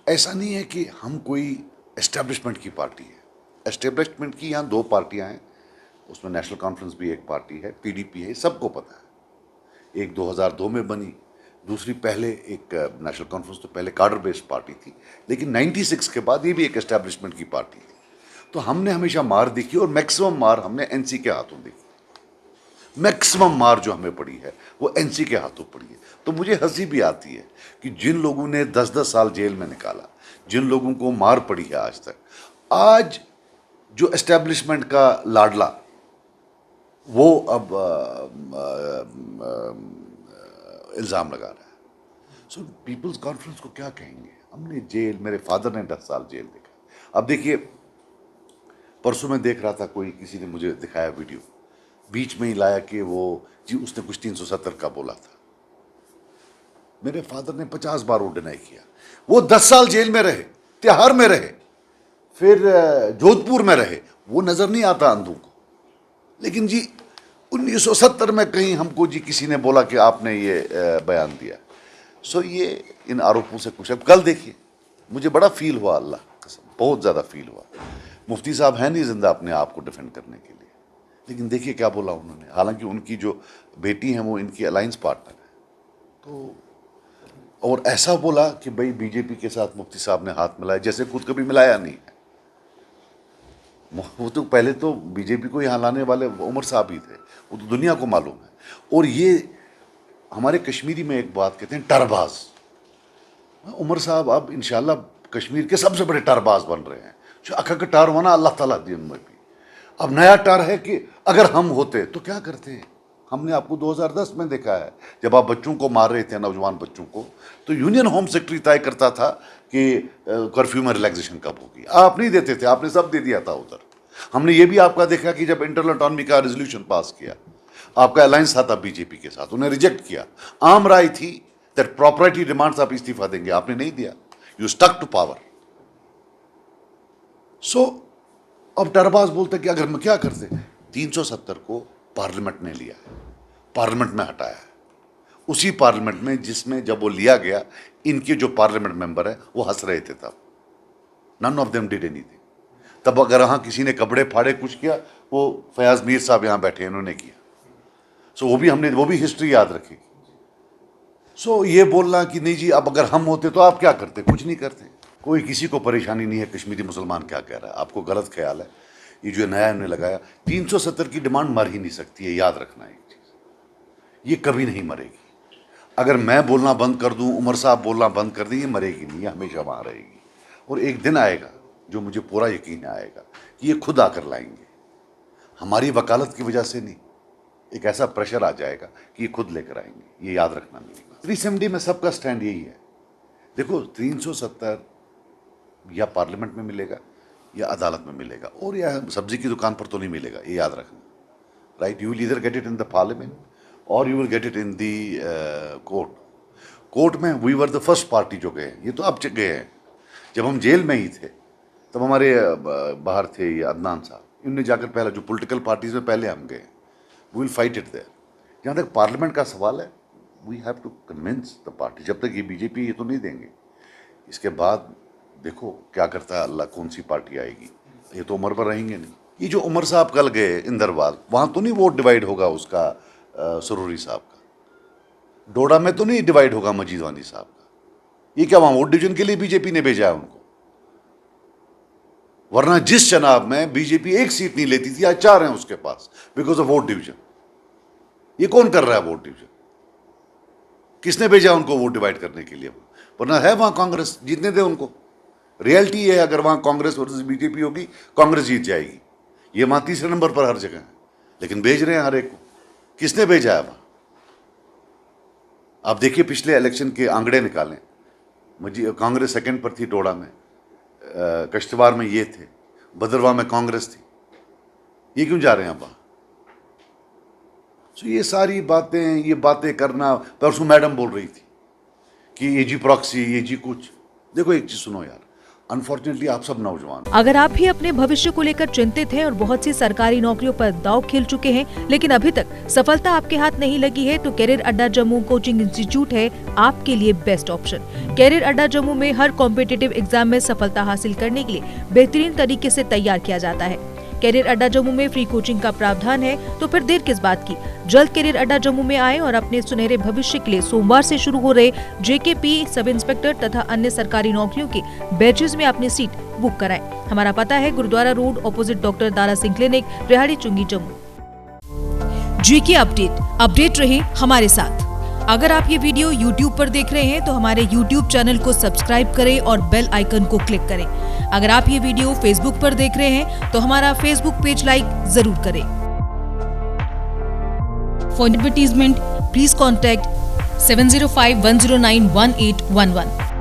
ऐसा नहीं है कि हम कोई एस्टेब्लिशमेंट की पार्टी है। एस्टेब्लिशमेंट की यहाँ दो पार्टियाँ हैं, उसमें नेशनल कॉन्फ्रेंस भी एक पार्टी है, पीडीपी है, सबको पता है। एक 2002 में बनी, दूसरी पहले एक नेशनल कॉन्फ्रेंस तो पहले कार्डर बेस्ड पार्टी थी, लेकिन 96 के बाद ये भी एक एस्टेब्लिशमेंट की पार्टी थी। तो हमने हमेशा मार देखी और मैक्सिमम मार हमने एनसी के हाथों देखी। मैक्सिमम मार जो हमें पड़ी है वो एनसी के हाथों पड़ी है। तो मुझे हंसी भी आती है कि जिन लोगों ने 10-10 साल जेल में निकाला, जिन लोगों को मार पड़ी है आज तक, आज जो एस्टेब्लिशमेंट का लाडला वो अब इल्ज़ाम लगा रहा है। सो पीपल्स कॉन्फ्रेंस को क्या कहेंगे? हमने जेल, मेरे फादर ने 10 साल जेल देखा। अब देखिए, परसों मैं देख रहा था, कोई किसी ने मुझे दिखाया वीडियो, बीच में ही लाया कि वो जी उसने कुछ 370 का बोला था। मेरे फादर ने 50 बार वो डिनाई किया। वो 10 साल जेल में रहे, तिहाड़ में रहे, फिर जोधपुर में रहे, वो नजर नहीं आता अंधों को। लेकिन जी 1970 में कहीं हमको जी किसी ने बोला कि आपने ये बयान दिया। सो ये इन आरोपों से कुछ, अब कल देखिए, मुझे बड़ा फील हुआ, अल्लाह कसम बहुत ज़्यादा फील हुआ। मुफ्ती साहब हैं नहीं जिंदा अपने आप को डिफेंड करने के लिए, लेकिन देखिए क्या बोला उन्होंने। हालांकि उनकी जो बेटी हैं वो इनकी अलायंस पार्टनर है, तो और ऐसा बोला कि भाई बीजेपी के साथ मुफ्ती साहब ने हाथ मिलाया, जैसे खुद कभी मिलाया नहीं है। वो तो पहले तो बीजेपी को यहाँ लाने वाले उमर साहब ही थे, वो तो दुनिया को मालूम है। और ये हमारे कश्मीरी में एक बात कहते हैं, टरबाज। उमर साहब अब इंशाल्लाह कश्मीर के सबसे बड़े टरबाज बन रहे हैं। जो अखक टार होना अल्लाह ताला दी उनमें भी। अब नया टार है कि अगर हम होते तो क्या करते हैं। हमने आपको 2010 में देखा है, जब आप बच्चों को मार रहे थे, नौजवान बच्चों को, तो यूनियन होम सेक्रेटरी तय करता था कि कर्फ्यू में रिलैक्सेशन कब होगी। आप नहीं देते थे, आपने सब दे दिया था उधर। हमने ये भी आपका देखा कि जब इंटरनल ऑटोनॉमी का रेजोल्यूशन पास किया, आपका अलायंस था तब बीजेपी के साथ, उन्हें रिजेक्ट किया। आम राय थी दैट प्रॉपर्टी डिमांड्स आप इस्तीफा देंगे, आपने नहीं दिया, यू स्टक टू पावर। सो अब डरबाज बोलते कि अगर हम क्या करते। 370 को पार्लियामेंट ने लिया, पार्लियामेंट में हटाया, उसी पार्लियामेंट में जिसमें जब वो लिया गया इनके जो पार्लियामेंट मेंबर है वो हंस रहे थे तब। None of them did anything. तब अगर हाँ किसी ने कपड़े फाड़े कुछ किया, वो फयाज मीर साहब यहाँ बैठे इन्होंने किया। सो वो भी हिस्ट्री याद रखेगी। सो ये बोलना कि नहीं जी अब अगर हम होते तो आप क्या करते, कुछ नहीं करते। कोई किसी को परेशानी नहीं है कश्मीरी मुसलमान क्या कह रहा है, आपको गलत ख्याल है। ये जो नया इन्होंने लगाया, 370 की डिमांड मर ही नहीं सकती है, याद रखना एक चीज़, ये कभी नहीं मरेगी। अगर मैं बोलना बंद कर दूं, उमर साहब बोलना बंद कर दें, ये मरेगी नहीं, ये हमेशा वहाँ रहेगी। और एक दिन आएगा जो मुझे पूरा यकीन आएगा कि ये खुद आकर लाएंगे, हमारी वकालत की वजह से नहीं। एक ऐसा प्रेशर आ जाएगा कि ये खुद लेकर आएंगे, ये याद रखना मेरी बात। 370 में सबका स्टैंड यही है। देखो 370 या पार्लियामेंट में मिलेगा या अदालत में मिलेगा, और या सब्जी की दुकान पर तो नहीं मिलेगा, ये याद रखना। Right, you will either get it in the parliament और you will get it in the court. Court में we were the first party जो गए, ये तो अब गए हैं। जब हम जेल में ही थे तब हमारे बाहर थे ये अदनान साहब, इनने जाकर पहला जो पॉलिटिकल पार्टीज में पहले हम गए, we will fight it there. जहाँ तक पार्लियामेंट का सवाल है, we have to convince the party. जब तक ये बीजेपी ये तो नहीं देंगे, इसके बाद देखो क्या करता है अल्लाह, कौन सी पार्टी आएगी। ये तो उम्र पर रहेंगे नहीं। ये जो उमर साहब कल गए इंदरवाल, वहाँ तो नहीं वोट डिवाइड होगा उसका सरूरी साहब का, डोडा में तो नहीं डिवाइड होगा मजीद वानी साहब का। ये क्या वहाँ वोट डिवीजन के लिए बीजेपी ने भेजा है उनको? वरना जिस चुनाव में बीजेपी एक सीट नहीं लेती थी, आज 4 हैं उसके पास बिकॉज ऑफ वोट डिवीजन। ये कौन कर रहा है वोट डिवीजन? किसने भेजा उनको वोट डिवाइड करने के लिए? वरना है वहां कांग्रेस, जीतने दे उनको। रियलिटी है अगर वहां कांग्रेस वर्सेस बीजेपी होगी, कांग्रेस जीत जाएगी। ये वहां तीसरे नंबर पर हर जगह है, लेकिन भेज रहे हैं हर एक को। किसने भेजा है वहां? आप देखिए पिछले इलेक्शन के आंकड़े निकालें, कांग्रेस सेकंड पर थी टोडा में, कश्तवार में ये थे, भद्रवाह में कांग्रेस थी। ये क्यों जा रहे हैं वहां? ये सारी बातें, ये बातें करना। परसों मैडम बोल रही थी कि ये जी प्रॉक्सी, ये जी कुछ। देखो एक चीज सुनो यार, अनफॉर्चुनेटली आप सब नौजवान। अगर आप भी अपने भविष्य को लेकर चिंतित हैं और बहुत सी सरकारी नौकरियों पर दांव खेल चुके हैं, लेकिन अभी तक सफलता आपके हाथ नहीं लगी है, तो कैरियर अड्डा जम्मू कोचिंग इंस्टीट्यूट है आपके लिए बेस्ट ऑप्शन। कैरियर अड्डा जम्मू में हर कॉम्पिटिटिव एग्जाम में सफलता हासिल करने के लिए बेहतरीन तरीके से तैयार किया जाता है। कैरियर अड्डा जम्मू में फ्री कोचिंग का प्रावधान है, तो फिर देर किस बात की। जल्द कैरियर अड्डा जम्मू में आए और अपने सुनहरे भविष्य के लिए सोमवार से शुरू हो रहे जेकेपी, सब इंस्पेक्टर तथा अन्य सरकारी नौकरियों के बैचेस में अपनी सीट बुक कराएं। हमारा पता है Gurdwara road, opposite doctor Dara Singh clinic, Rehari Chungi, Jammu. GK update रहे हमारे साथ। अगर आप ये वीडियो YouTube पर देख रहे हैं तो हमारे YouTube चैनल को सब्सक्राइब करें और बेल आइकन को क्लिक करें। अगर आप ये वीडियो Facebook पर देख रहे हैं तो हमारा Facebook पेज लाइक जरूर करें। For advertisement please contact 7051091811।